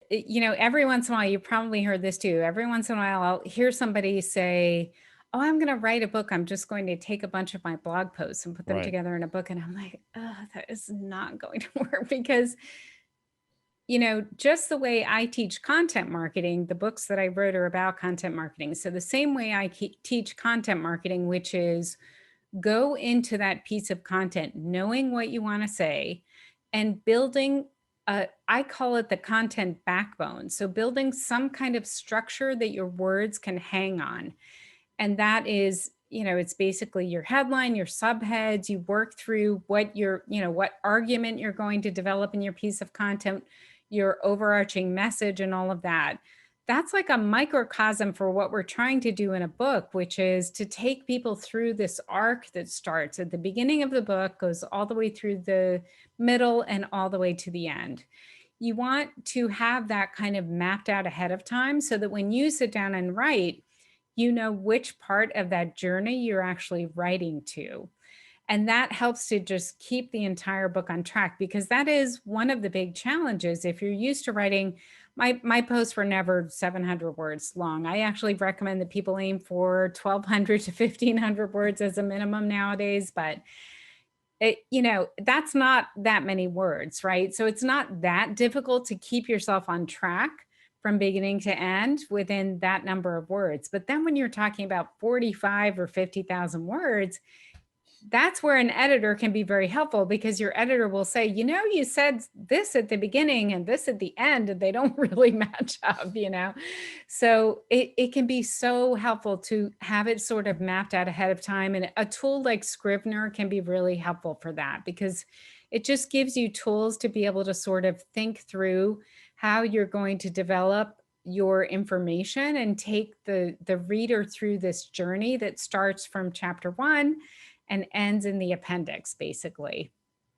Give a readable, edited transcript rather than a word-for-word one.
you know, every once in a while, you probably heard this too. Every once in a while, I'll hear somebody say, "Oh, I'm going to write a book. I'm just going to take a bunch of my blog posts and put them Right. together in a book." And I'm like, "Oh, that is not going to work," because, you know, just the way I teach content marketing, the books that I wrote are about content marketing. So the same way I teach content marketing, which is go into that piece of content knowing what you want to say and building I call it the content backbone. So building some kind of structure that your words can hang on. And that is, you know, it's basically your headline, your subheads, you work through what your, you know, what argument you're going to develop in your piece of content, your overarching message and all of that. That's like a microcosm for what we're trying to do in a book, which is to take people through this arc that starts at the beginning of the book, goes all the way through the middle and all the way to the end. You want to have that kind of mapped out ahead of time so that when you sit down and write, you know which part of that journey you're actually writing to. And that helps to just keep the entire book on track because that is one of the big challenges. If you're used to writing, my posts were never 700 words long. I actually recommend that people aim for 1200 to 1500 words as a minimum nowadays, but it, you know, that's not that many words, right? So it's not that difficult to keep yourself on track from beginning to end within that number of words. But then when you're talking about 45 or 50,000 words, that's where an editor can be very helpful because your editor will say, you know, you said this at the beginning and this at the end, and they don't really match up, you know? So it can be so helpful to have it sort of mapped out ahead of time. And a tool like Scrivener can be really helpful for that because it just gives you tools to be able to sort of think through how you're going to develop your information and take the reader through this journey that starts from chapter one and ends in the appendix, basically.